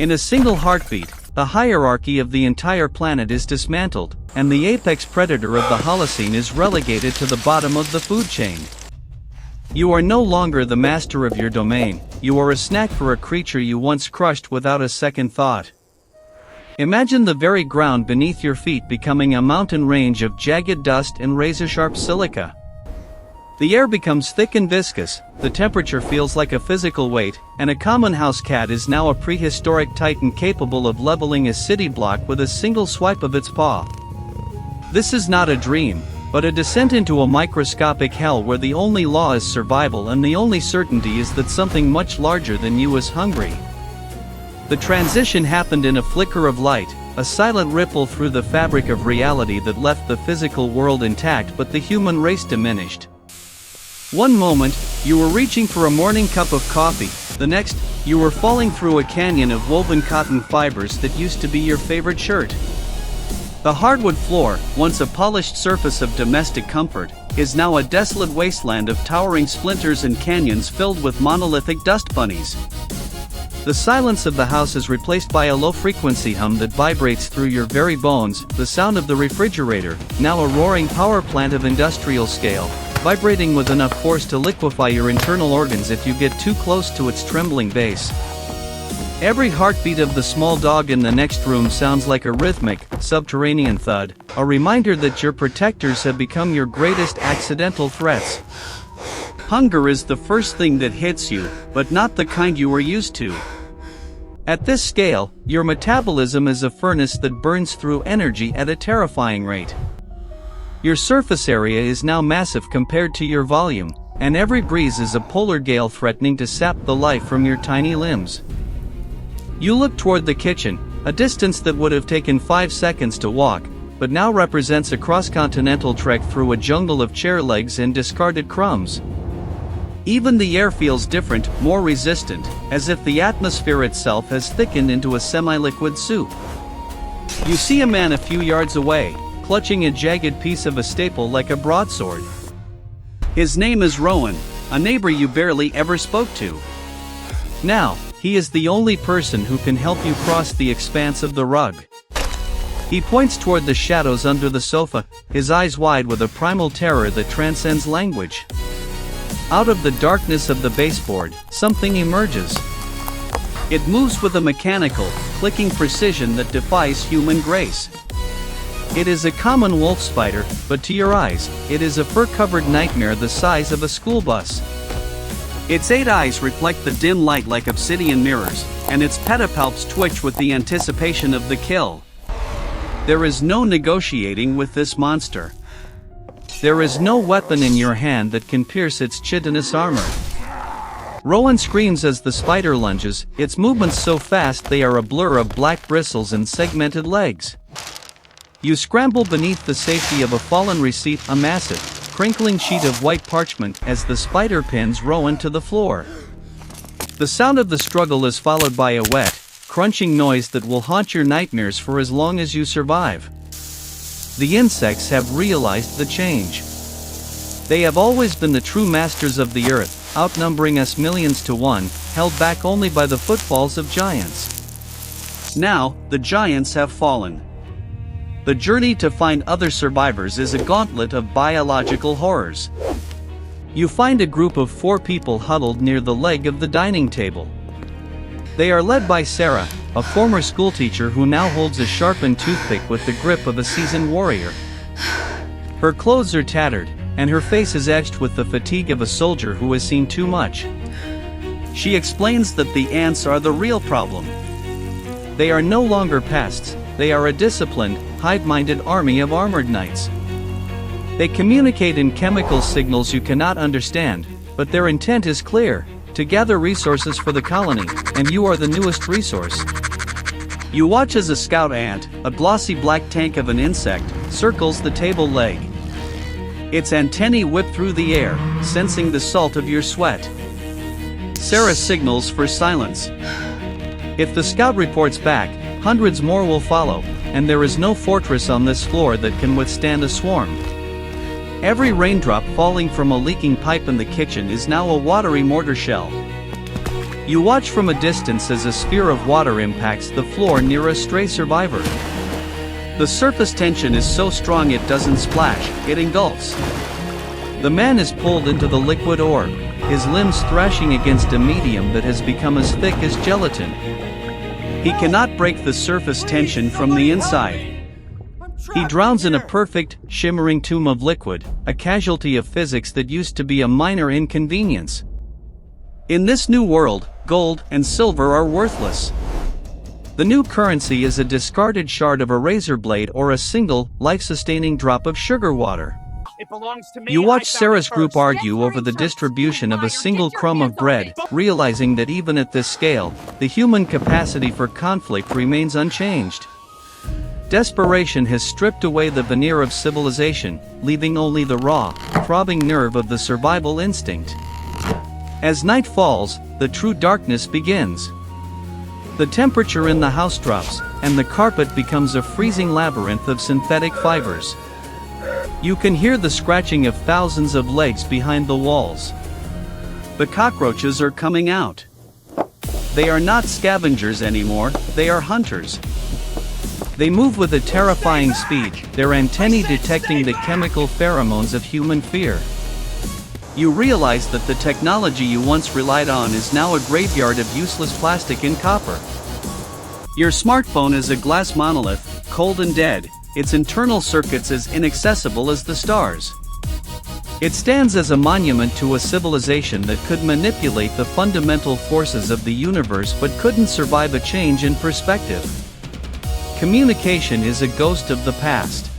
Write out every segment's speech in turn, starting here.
In a single heartbeat, the hierarchy of the entire planet is dismantled, and the apex predator of the Holocene is relegated to the bottom of the food chain. You are no longer the master of your domain, you are a snack for a creature you once crushed without a second thought. Imagine the very ground beneath your feet becoming a mountain range of jagged dust and razor-sharp silica. The air becomes thick and viscous, the temperature feels like a physical weight, and a common house cat is now a prehistoric titan capable of leveling a city block with a single swipe of its paw. This is not a dream, but a descent into a microscopic hell where the only law is survival and the only certainty is that something much larger than you is hungry. The transition happened in a flicker of light, a silent ripple through the fabric of reality that left the physical world intact but the human race diminished. One moment, you were reaching for a morning cup of coffee, the next, you were falling through a canyon of woven cotton fibers that used to be your favorite shirt. The hardwood floor, once a polished surface of domestic comfort, is now a desolate wasteland of towering splinters and canyons filled with monolithic dust bunnies. The silence of the house is replaced by a low-frequency hum that vibrates through your very bones, the sound of the refrigerator, now a roaring power plant of industrial scale, vibrating with enough force to liquefy your internal organs if you get too close to its trembling base. Every heartbeat of the small dog in the next room sounds like a rhythmic, subterranean thud, a reminder that your protectors have become your greatest accidental threats. Hunger is the first thing that hits you, but not the kind you are used to. At this scale, your metabolism is a furnace that burns through energy at a terrifying rate. Your surface area is now massive compared to your volume, and every breeze is a polar gale threatening to sap the life from your tiny limbs. You look toward the kitchen, a distance that would have taken 5 seconds to walk, but now represents a cross-continental trek through a jungle of chair legs and discarded crumbs. Even the air feels different, more resistant, as if the atmosphere itself has thickened into a semi-liquid soup. You see a man a few yards away, clutching a jagged piece of a staple like a broadsword. His name is Rowan, a neighbor you barely ever spoke to. Now, he is the only person who can help you cross the expanse of the rug. He points toward the shadows under the sofa, his eyes wide with a primal terror that transcends language. Out of the darkness of the baseboard, something emerges. It moves with a mechanical, clicking precision that defies human grace. It is a common wolf spider, but to your eyes, it is a fur-covered nightmare the size of a school bus. Its 8 eyes reflect the dim light like obsidian mirrors, and its pedipalps twitch with the anticipation of the kill. There is no negotiating with this monster. There is no weapon in your hand that can pierce its chitinous armor. Rowan screams as the spider lunges, its movements so fast they are a blur of black bristles and segmented legs. You scramble beneath the safety of a fallen receipt, a massive, crinkling sheet of white parchment as the spider pins Rowan to the floor. The sound of the struggle is followed by a wet, crunching noise that will haunt your nightmares for as long as you survive. The insects have realized the change. They have always been the true masters of the earth, outnumbering us millions to one, held back only by the footfalls of giants. Now, the giants have fallen. The journey to find other survivors is a gauntlet of biological horrors. You find a group of 4 people huddled near the leg of the dining table. They are led by Sarah, a former schoolteacher who now holds a sharpened toothpick with the grip of a seasoned warrior. Her clothes are tattered, and her face is etched with the fatigue of a soldier who has seen too much. She explains that the ants are the real problem. They are no longer pests, they are a disciplined, hive-minded army of armored knights. They communicate in chemical signals you cannot understand, but their intent is clear: to gather resources for the colony, and you are the newest resource. You watch as a scout ant, a glossy black tank of an insect, circles the table leg. Its antennae whip through the air, sensing the salt of your sweat. Sarah signals for silence. If the scout reports back, hundreds more will follow, and there is no fortress on this floor that can withstand a swarm. Every raindrop falling from a leaking pipe in the kitchen is now a watery mortar shell. You watch from a distance as a sphere of water impacts the floor near a stray survivor. The surface tension is so strong it doesn't splash, it engulfs. The man is pulled into the liquid orb, his limbs thrashing against a medium that has become as thick as gelatin. He cannot break the surface tension from the inside. He drowns in a perfect, shimmering tomb of liquid, a casualty of physics that used to be a minor inconvenience. In this new world, gold and silver are worthless. The new currency is a discarded shard of a razor blade or a single, life-sustaining drop of sugar water. You watch Sarah's group argue over the distribution of a single crumb of bread, realizing that even at this scale, the human capacity for conflict remains unchanged. Desperation has stripped away the veneer of civilization, leaving only the raw, throbbing nerve of the survival instinct. As night falls, the true darkness begins. The temperature in the house drops, and the carpet becomes a freezing labyrinth of synthetic fibers. You can hear the scratching of thousands of legs behind the walls. The cockroaches are coming out. They are not scavengers anymore, they are hunters. They move with a terrifying speed, their antennae detecting the chemical pheromones of human fear. You realize that the technology you once relied on is now a graveyard of useless plastic and copper. Your smartphone is a glass monolith, cold and dead, its internal circuits as inaccessible as the stars. It stands as a monument to a civilization that could manipulate the fundamental forces of the universe but couldn't survive a change in perspective. Communication is a ghost of the past.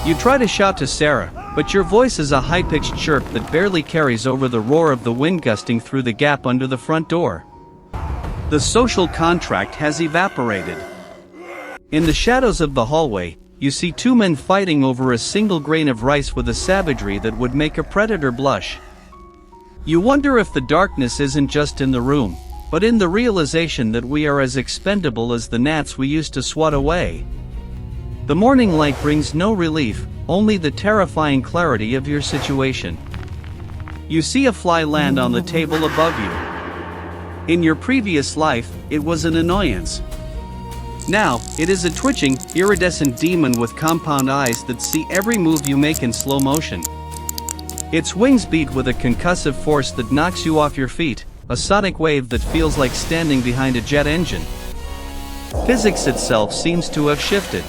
You try to shout to Sarah, but your voice is a high-pitched chirp that barely carries over the roar of the wind gusting through the gap under the front door. The social contract has evaporated. In the shadows of the hallway, you see two men fighting over a single grain of rice with a savagery that would make a predator blush. You wonder if the darkness isn't just in the room, but in the realization that we are as expendable as the gnats we used to swat away. The morning light brings no relief, only the terrifying clarity of your situation. You see a fly land on the table above you. In your previous life, it was an annoyance. Now, it is a twitching, iridescent demon with compound eyes that see every move you make in slow motion. Its wings beat with a concussive force that knocks you off your feet, a sonic wave that feels like standing behind a jet engine. Physics itself seems to have shifted.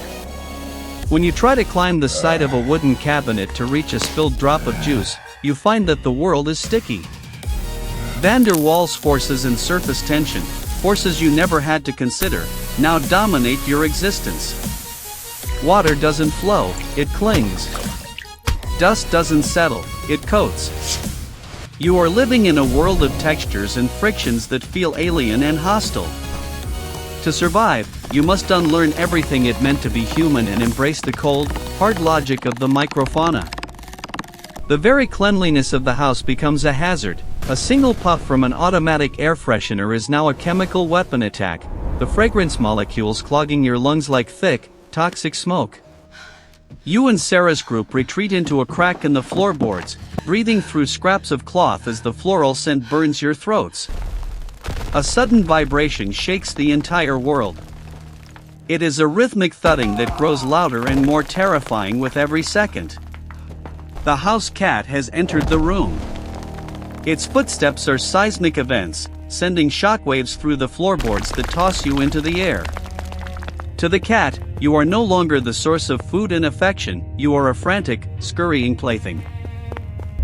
When you try to climb the side of a wooden cabinet to reach a spilled drop of juice, you find that the world is sticky. Van der Waals forces and surface tension, forces you never had to consider, now dominate your existence. Water doesn't flow, it clings. Dust doesn't settle, it coats. You are living in a world of textures and frictions that feel alien and hostile. To survive, you must unlearn everything it meant to be human and embrace the cold, hard logic of the microfauna. The very cleanliness of the house becomes a hazard. A single puff from an automatic air freshener is now a chemical weapon attack, the fragrance molecules clogging your lungs like thick, toxic smoke. You and Sarah's group retreat into a crack in the floorboards, breathing through scraps of cloth as the floral scent burns your throats. A sudden vibration shakes the entire world. It is a rhythmic thudding that grows louder and more terrifying with every second. The house cat has entered the room. Its footsteps are seismic events, sending shockwaves through the floorboards that toss you into the air. To the cat, you are no longer the source of food and affection, you are a frantic, scurrying plaything.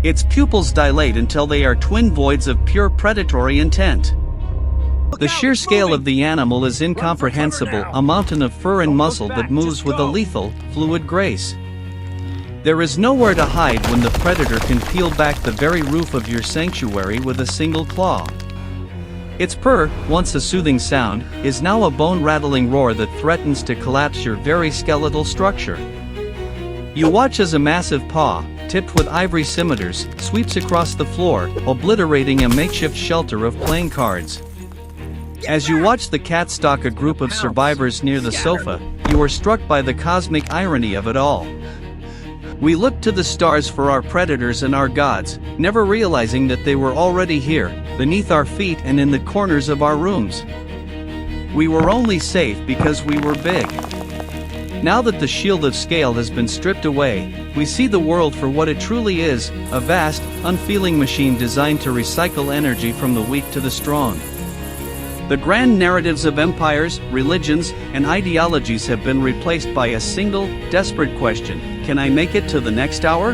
Its pupils dilate until they are twin voids of pure predatory intent. The sheer scale of the animal is incomprehensible, a mountain of fur and muscle that moves with a lethal, fluid grace. There is nowhere to hide when the predator can peel back the very roof of your sanctuary with a single claw. Its purr, once a soothing sound, is now a bone-rattling roar that threatens to collapse your very skeletal structure. You watch as a massive paw, tipped with ivory scimitars, sweeps across the floor, obliterating a makeshift shelter of playing cards. As you watch the cat stalk a group of survivors near the sofa, you are struck by the cosmic irony of it all. We looked to the stars for our predators and our gods, never realizing that they were already here, beneath our feet and in the corners of our rooms. We were only safe because we were big. Now that the shield of scale has been stripped away, we see the world for what it truly is, a vast, unfeeling machine designed to recycle energy from the weak to the strong. The grand narratives of empires, religions, and ideologies have been replaced by a single, desperate question: can I make it to the next hour?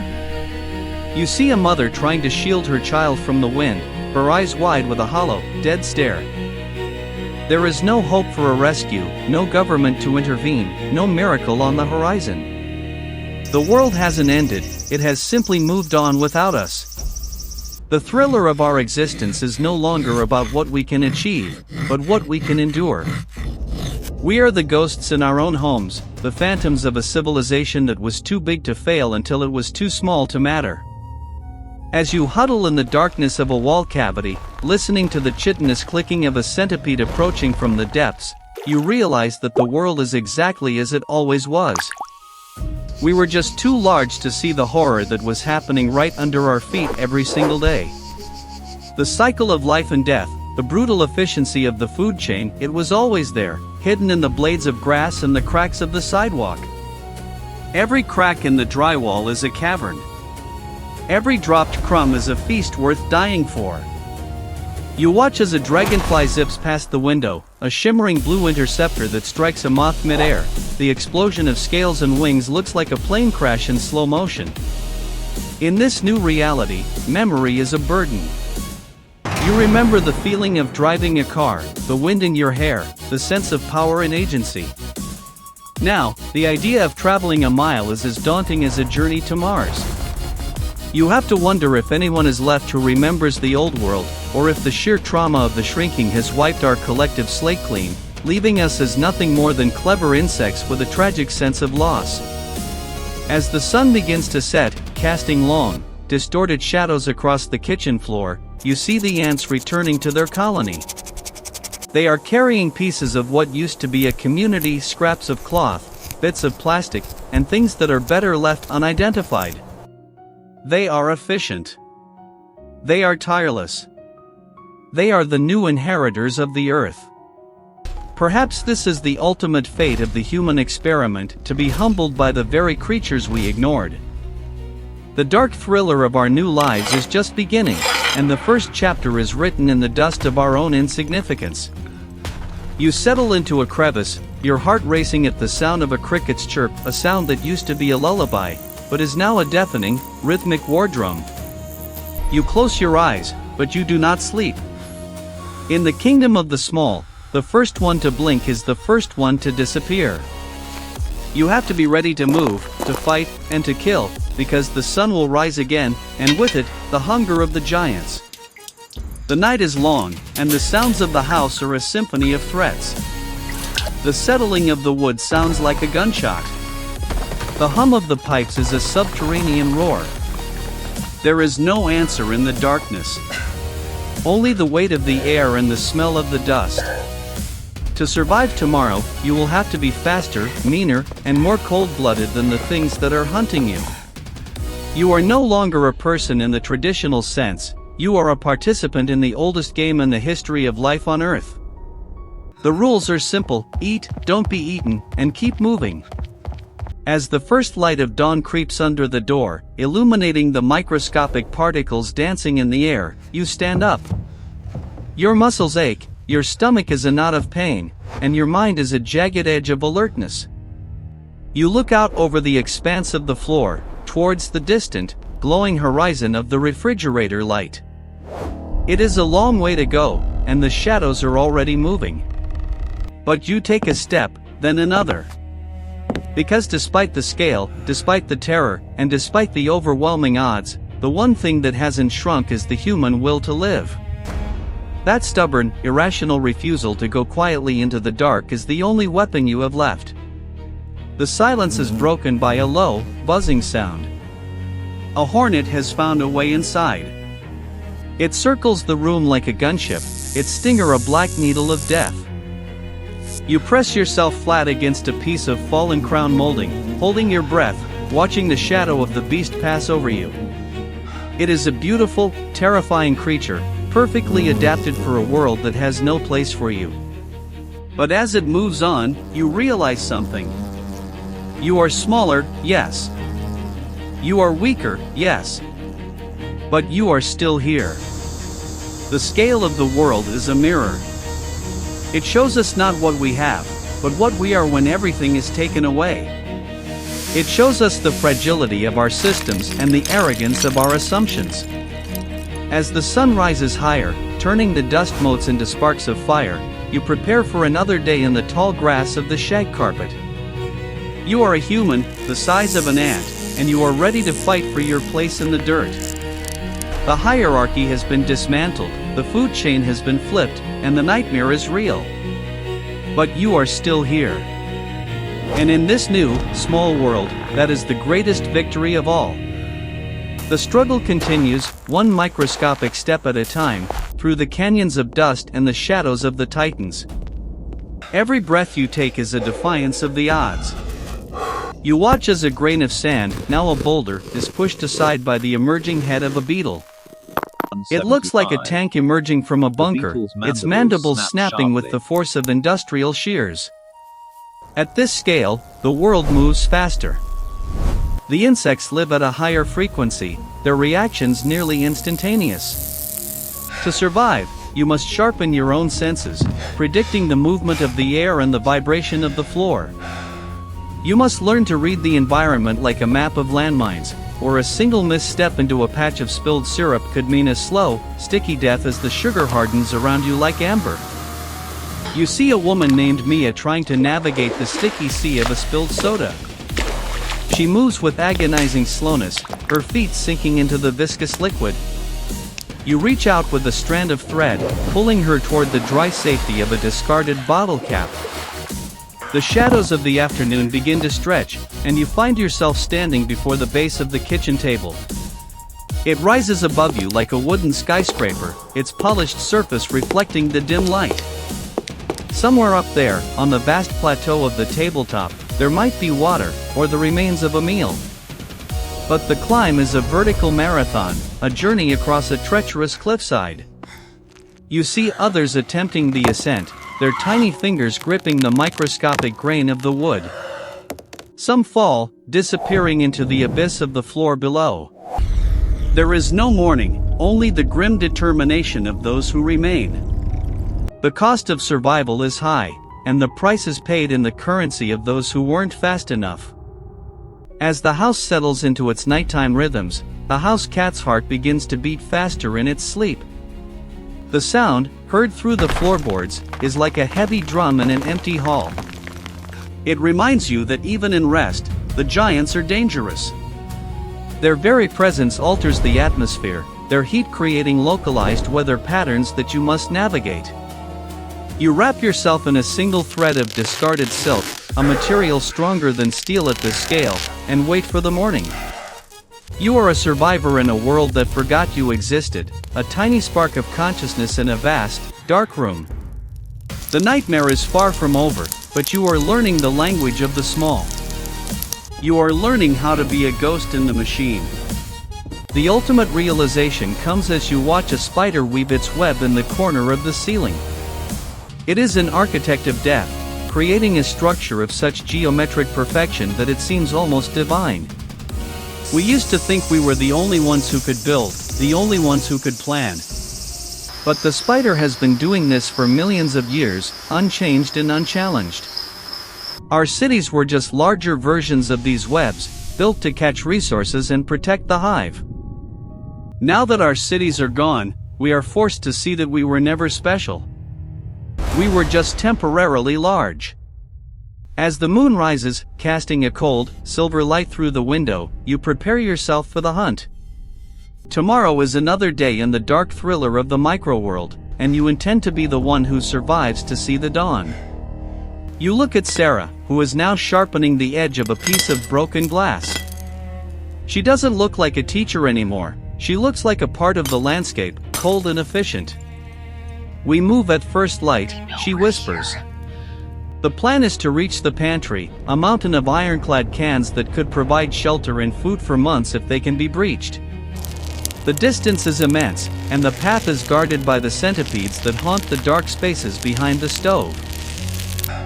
You see a mother trying to shield her child from the wind, her eyes wide with a hollow, dead stare. There is no hope for a rescue, no government to intervene, no miracle on the horizon. The world hasn't ended, it has simply moved on without us. The thriller of our existence is no longer about what we can achieve, but what we can endure. We are the ghosts in our own homes, the phantoms of a civilization that was too big to fail until it was too small to matter. As you huddle in the darkness of a wall cavity, listening to the chitinous clicking of a centipede approaching from the depths, you realize that the world is exactly as it always was. We were just too large to see the horror that was happening right under our feet every single day. The cycle of life and death, the brutal efficiency of the food chain, it was always there, hidden in the blades of grass and the cracks of the sidewalk. Every crack in the drywall is a cavern. Every dropped crumb is a feast worth dying for. You watch as a dragonfly zips past the window, a shimmering blue interceptor that strikes a moth mid-air. The explosion of scales and wings looks like a plane crash in slow motion. In this new reality, memory is a burden. You remember the feeling of driving a car, the wind in your hair, the sense of power and agency. Now, the idea of traveling a mile is as daunting as a journey to Mars. You have to wonder if anyone is left who remembers the old world, or if the sheer trauma of the shrinking has wiped our collective slate clean, leaving us as nothing more than clever insects with a tragic sense of loss. As the sun begins to set, casting long, distorted shadows across the kitchen floor, you see the ants returning to their colony. They are carrying pieces of what used to be a community, scraps of cloth, bits of plastic, and things that are better left unidentified. They are efficient. They are tireless. They are the new inheritors of the earth. Perhaps this is the ultimate fate of the human experiment, to be humbled by the very creatures we ignored. The dark thriller of our new lives is just beginning, and the first chapter is written in the dust of our own insignificance. You settle into a crevice, your heart racing at the sound of a cricket's chirp, a sound that used to be a lullaby, but is now a deafening, rhythmic war drum. You close your eyes, but you do not sleep. In the kingdom of the small, the first one to blink is the first one to disappear. You have to be ready to move, to fight, and to kill, because the sun will rise again, and with it, the hunger of the giants. The night is long, and the sounds of the house are a symphony of threats. The settling of the wood sounds like a gunshot. The hum of the pipes is a subterranean roar. There is no answer in the darkness. Only the weight of the air and the smell of the dust. To survive tomorrow, you will have to be faster, meaner, and more cold-blooded than the things that are hunting you. You are no longer a person in the traditional sense, you are a participant in the oldest game in the history of life on Earth. The rules are simple: eat, don't be eaten, and keep moving. As the first light of dawn creeps under the door, illuminating the microscopic particles dancing in the air, you stand up. Your muscles ache, your stomach is a knot of pain, and your mind is a jagged edge of alertness. You look out over the expanse of the floor, towards the distant, glowing horizon of the refrigerator light. It is a long way to go, and the shadows are already moving. But you take a step, then another. Because despite the scale, despite the terror, and despite the overwhelming odds, the one thing that hasn't shrunk is the human will to live. That stubborn, irrational refusal to go quietly into the dark is the only weapon you have left. The silence is broken by a low, buzzing sound. A hornet has found a way inside. It circles the room like a gunship, its stinger a black needle of death. You press yourself flat against a piece of fallen crown molding, holding your breath, watching the shadow of the beast pass over you. It is a beautiful, terrifying creature, perfectly adapted for a world that has no place for you. But as it moves on, you realize something. You are smaller, yes. You are weaker, yes. But you are still here. The scale of the world is a mirror. It shows us not what we have, but what we are when everything is taken away. It shows us the fragility of our systems and the arrogance of our assumptions. As the sun rises higher, turning the dust motes into sparks of fire, you prepare for another day in the tall grass of the shag carpet. You are a human, the size of an ant, and you are ready to fight for your place in the dirt. The hierarchy has been dismantled, the food chain has been flipped, and the nightmare is real. But you are still here. And in this new, small world, that is the greatest victory of all. The struggle continues, one microscopic step at a time, through the canyons of dust and the shadows of the titans. Every breath you take is a defiance of the odds. You watch as a grain of sand, now a boulder, is pushed aside by the emerging head of a beetle. It looks like a tank emerging from a bunker, its mandibles snapping with the force of industrial shears. At this scale, the world moves faster. The insects live at a higher frequency, their reactions nearly instantaneous. To survive, you must sharpen your own senses, predicting the movement of the air and the vibration of the floor. You must learn to read the environment like a map of landmines, or a single misstep into a patch of spilled syrup could mean a slow, sticky death as the sugar hardens around you like amber. You see a woman named Mia trying to navigate the sticky sea of a spilled soda. She moves with agonizing slowness, her feet sinking into the viscous liquid. You reach out with a strand of thread, pulling her toward the dry safety of a discarded bottle cap. The shadows of the afternoon begin to stretch, and you find yourself standing before the base of the kitchen table. It rises above you like a wooden skyscraper, its polished surface reflecting the dim light. Somewhere up there, on the vast plateau of the tabletop, there might be water, or the remains of a meal. But the climb is a vertical marathon, a journey across a treacherous cliffside. You see others attempting the ascent, their tiny fingers gripping the microscopic grain of the wood. Some fall, disappearing into the abyss of the floor below. There is no morning, only the grim determination of those who remain. The cost of survival is high, and the price is paid in the currency of those who weren't fast enough. As the house settles into its nighttime rhythms, the house cat's heart begins to beat faster in its sleep. The sound, heard through the floorboards, is like a heavy drum in an empty hall. It reminds you that even in rest, the giants are dangerous. Their very presence alters the atmosphere, their heat creating localized weather patterns that you must navigate. You wrap yourself in a single thread of discarded silk, a material stronger than steel at this scale, and wait for the morning. You are a survivor in a world that forgot you existed, a tiny spark of consciousness in a vast, dark room. The nightmare is far from over, but you are learning the language of the small. You are learning how to be a ghost in the machine. The ultimate realization comes as you watch a spider weave its web in the corner of the ceiling. It is an architect of death, creating a structure of such geometric perfection that it seems almost divine. We used to think we were the only ones who could build, the only ones who could plan. But the spider has been doing this for millions of years, unchanged and unchallenged. Our cities were just larger versions of these webs, built to catch resources and protect the hive. Now that our cities are gone, we are forced to see that we were never special. We were just temporarily large. As the moon rises, casting a cold, silver light through the window, you prepare yourself for the hunt. Tomorrow is another day in the dark thriller of the microworld, and you intend to be the one who survives to see the dawn. You look at Sarah, who is now sharpening the edge of a piece of broken glass. She doesn't look like a teacher anymore, she looks like a part of the landscape, cold and efficient. "We move at first light," she whispers. The plan is to reach the pantry, a mountain of ironclad cans that could provide shelter and food for months if they can be breached. The distance is immense, and the path is guarded by the centipedes that haunt the dark spaces behind the stove.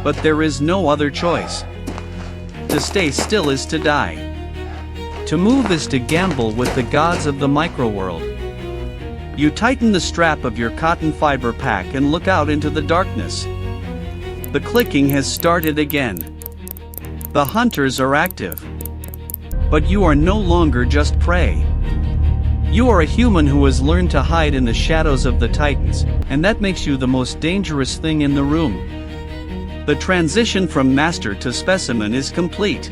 But there is no other choice. To stay still is to die. To move is to gamble with the gods of the microworld. You tighten the strap of your cotton fiber pack and look out into the darkness. The clicking has started again. The hunters are active. But you are no longer just prey. You are a human who has learned to hide in the shadows of the titans, and that makes you the most dangerous thing in the room. The transition from master to specimen is complete.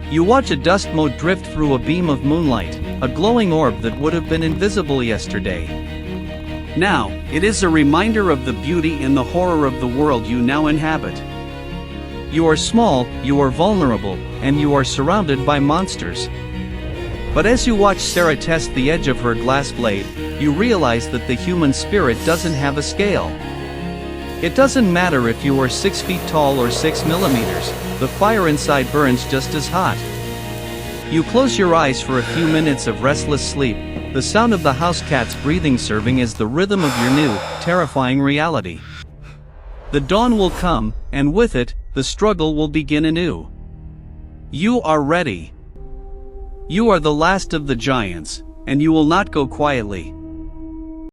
You watch a dust mote drift through a beam of moonlight, a glowing orb that would have been invisible yesterday. Now, it is a reminder of the beauty and the horror of the world you now inhabit. You are small, you are vulnerable, and you are surrounded by monsters. But as you watch Sarah test the edge of her glass blade, you realize that the human spirit doesn't have a scale. It doesn't matter if you are 6 feet tall or 6 millimeters, the fire inside burns just as hot. You close your eyes for a few minutes of restless sleep, the sound of the house cat's breathing serving as the rhythm of your new, terrifying reality. The dawn will come, and with it, the struggle will begin anew. You are ready. You are the last of the giants, and you will not go quietly.